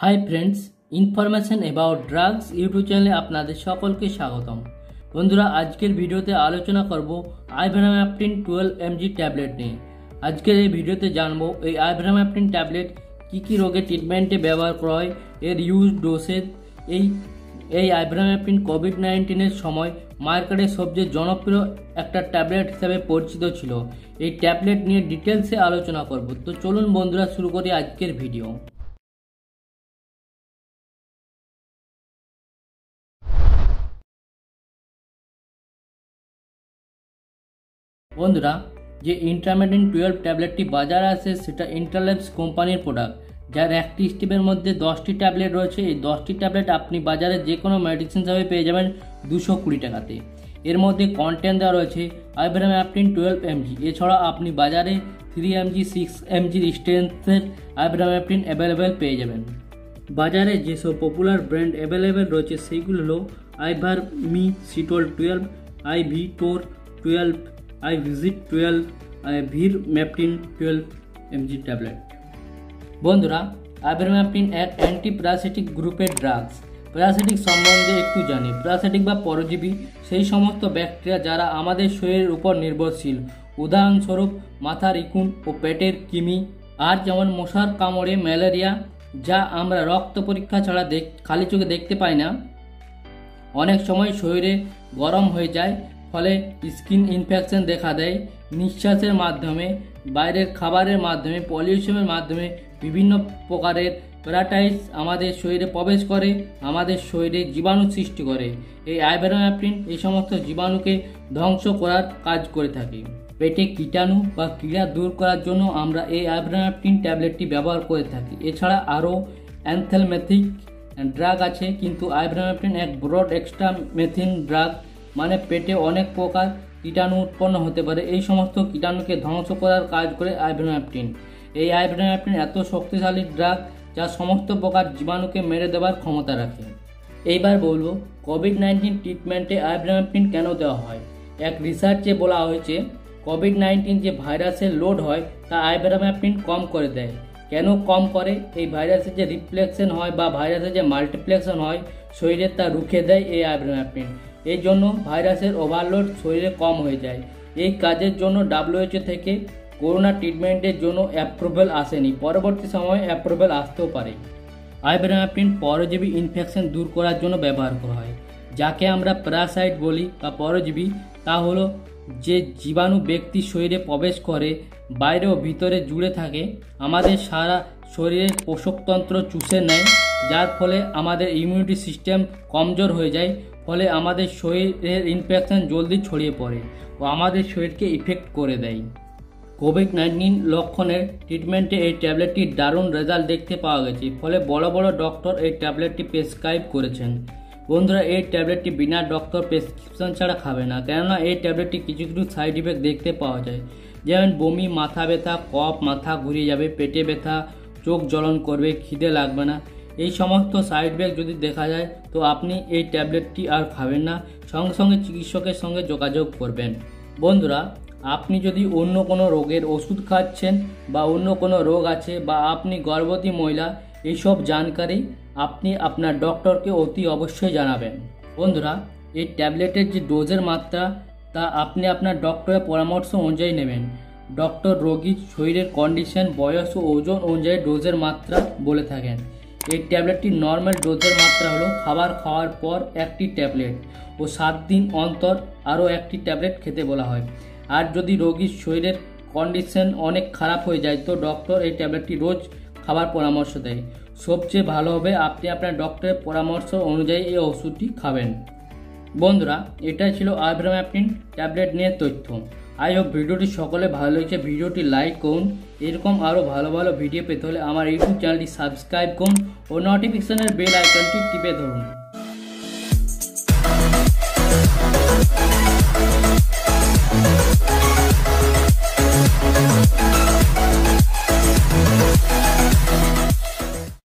Hi friends, information about drugs YouTube চ্যানেলে আপনাদের সকলকে স্বাগতম। বন্ধুরা, আজকের ভিডিওতে আলোচনা করব আইভারমেকটিন 12 mg ট্যাবলেট নিয়ে। আজকের এই ভিডিওতে জানবো এই আইভারমেকটিন ট্যাবলেট কী রোগে ট্রিটমেন্টে ব্যবহার করা হয়, এর ইউজ, ডোসেজ। এই আইভারমেকটিন কোভিড-19 সময় মার্কেটে সবচেয়ে জনপ্রিয় একটা ট্যাবলেট হিসেবে পরিচিত ছিল। এই ট্যাবলেট নিয়ে ডিটেলসে আলোচনা করব। তো চলুন বন্ধুরা, শুরু করি আজকের ভিডিও। বন্ধুরা, যে ইন্ট্রামেকটিন 12 ট্যাবলেটটি বাজারে আসে সেটা ইন্টারলেপস কোম্পানির প্রোডাক্ট, যার একটি স্টিপের মধ্যে 10টি ট্যাবলেট রয়েছে। এই 10টি ট্যাবলেট আপনি বাজারে যে কোনো মেডিসিন হিসাবে পেয়ে যাবেন 220 টাকাতে। এর মধ্যে কন্টেন্ট দেওয়া রয়েছে আইভারমেকটিন 12 mg। এছাড়া আপনি বাজারে 3 mg 6 mg স্ট্রেংথের আইভারমেকটিন অ্যাভেলেবেল পেয়ে যাবেন। বাজারে যেসব পপুলার ব্র্যান্ড অ্যাভেলেবেল রয়েছে সেইগুলো হলো আইভারমিসিটল 12, আইভিটোর 12, আইভিজিট 12, ভিরমেপটিন 12 mg ট্যাবলেট। বন্ধুরা, আইভারমেকটিন এক অ্যান্টিপ্যারাসাইটিক গ্রুপের ড্রাগস। প্যারাসাইটিক সম্বন্ধে একটু জানি। প্যারাসাইটিক বা পরজীবী সেই সমস্ত ব্যাকটেরিয়া যারা আমাদের শরীরের উপর নির্ভরশীল। উদাহরণস্বরূপ মাথার ইকুন ও পেটের কৃমি। আর যেমন মশার কামড়ে ম্যালেরিয়া, যা আমরা রক্ত পরীক্ষা ছাড়া খালি চোখে দেখতে পাই না। অনেক সময় শরীরে গরম হয়ে যায়, ফলে স্কিন ইনফেকশন দেখা দেয়। নিঃশ্বাসের মাধ্যমে, বাইরের খাবারের মাধ্যমে, পলিউশনের মাধ্যমে বিভিন্ন প্রকারের প্যারাটাইটস আমাদের শরীরে প্রবেশ করে, আমাদের শরীরে জীবাণু সৃষ্টি করে। এই আইভারমেকটিন এই সমস্ত জীবাণুকে ধ্বংস করার কাজ করে থাকে। পেটে কীটাণু বা কীড়া দূর করার জন্য আমরা এই আইভারমেকটিন ট্যাবলেটটি ব্যবহার করে থাকি। এছাড়া আরও অ্যান্থেলমেথিক ড্রাগ আছে, কিন্তু আইভারমেকটিন এক ব্রড এক্সট্রামেথিন ড্রাগ, মানে পেটে অনেক প্রকার কীটাণু উৎপন্ন হতে পারে। এই সমস্ত কীটাণুকে ধ্বংস করার কাজ করে আইভারমেকটিন। এই আইভারমেকটিন এত শক্তিশালী ড্রাগ যা সমস্ত প্রকার জীবাণুকে মেরে দেওয়ার ক্ষমতা রাখে। এইবার বলবো কোভিড-19 ট্রিটমেন্টে আইভারমেকটিন কেন দেওয়া হয়। এক রিসার্চে বলা হয়েছে কোভিড-19 যে ভাইরাসের লোড হয় তা আইভারমেকটিন কম করে দেয়। কেন কম করে? এই ভাইরাসের যে রিফ্লেকশন হয় বা ভাইরাসের যে মাল্টিপ্লেকশন হয় শরীরে, তা রুখে দেয় এই আইভারমেকটিন। এই জন্য ভাইরাসের ওভারলোড শরীরে কম হয়ে যায়। এই কাজের জন্য WHO থেকে করোনা ট্রিটমেন্টের জন্য অ্যাপ্রুভেল আসেনি। পরবর্তী সময়ে অ্যাপ্রুভেল আসতেও পারে। আইভারমেকটিন পরজীবী ইনফেকশন দূর করার জন্য ব্যবহার করা হয়। যাকে আমরা প্যারাসাইট বলি বা পরজীবী, তা হলো যে জীবাণু ব্যক্তির শরীরে প্রবেশ করে, বাইরে ও ভিতরে জুড়ে থাকে, আমাদের সারা শরীরের পোষকতন্ত্র চুষে নেয়, যার ফলে আমাদের ইমিউনিটি সিস্টেম কমজোর হয়ে যায়। ফলে আমাদের শরীরের ইনফেকশন জলদি ছড়িয়ে পড়ে ও আমাদের শরীরকে ইফেক্ট করে দেয়। কোভিড-19 লক্ষণের ট্রিটমেন্টে এই ট্যাবলেটটির দারুণ রেজাল্ট দেখতে পাওয়া গেছে। ফলে বড় বড় ডক্টর এই ট্যাবলেটটি প্রেসক্রাইব করেছেন। বন্ধুরা, এই ট্যাবলেটটি বিনা ডক্টর প্রেসক্রিপশন ছাড়া খাবে না, কেননা এই ট্যাবলেটটি কিছু সাইড ইফেক্ট দেখতে পাওয়া যায়। যেমন বমি, মাথা ব্যথা, কফ, মাথা ঘুরিয়ে যাবে, পেটে ব্যথা, চোখ জ্বলন করবে, খিদে লাগবে না। এই সমস্ত সাইড ইফেক্ট যদি দেখা যায় তো আপনি এই ট্যাবলেটটি আর খাবেন না, সঙ্গে সঙ্গে চিকিৎসকের সঙ্গে যোগাযোগ করবেন। বন্ধুরা, আপনি যদি অন্য কোনো রোগের ওষুধ খাচ্ছেন বা অন্য কোনো রোগ আছে বা আপনি গর্ভবতী মহিলা, এইসব জানকারি আপনি আপনার ডক্টরকে অতি অবশ্যই জানাবেন। বন্ধুরা, এই ট্যাবলেটের যে ডোজের মাত্রা তা আপনি আপনার ডক্টরের পরামর্শ অনুযায়ী নেবেন। ডক্টর রোগীর শরীরের কন্ডিশন, বয়স ও ওজন অনুযায়ী ডোজের মাত্রা বলে থাকেন। এই ট্যাবলেটটির নর্মাল ডোজের মাত্রা হলো খাবার খাওয়ার পর একটি ট্যাবলেট ও 7 দিন অন্তর আরও একটি ট্যাবলেট খেতে বলা হয়। আর যদি রোগীর শরীরের কন্ডিশন অনেক খারাপ হয়ে যায় তো ডক্টর এই ট্যাবলেটটি রোজ খাবার পরামর্শ দেয়। সবচেয়ে ভালো হবে আপনি আপনার ডক্টরের পরামর্শ অনুযায়ী এই ওষুধটি খাবেন। বন্ধুরা, এটাই ছিল আইভারমেকটিন ট্যাবলেট নিয়ে তথ্য। আই হোপ ভিডিওটি সকলে ভালো লেগেছে। ভিডিওটি লাইক করুন। এরকম আরও ভালো ভালো ভিডিও পেতে হলে আমার ইউটিউব চ্যানেলটি সাবস্ক্রাইব করুন ও নোটিফিকেশনের বেল আইকনটি টিপে ধরুন।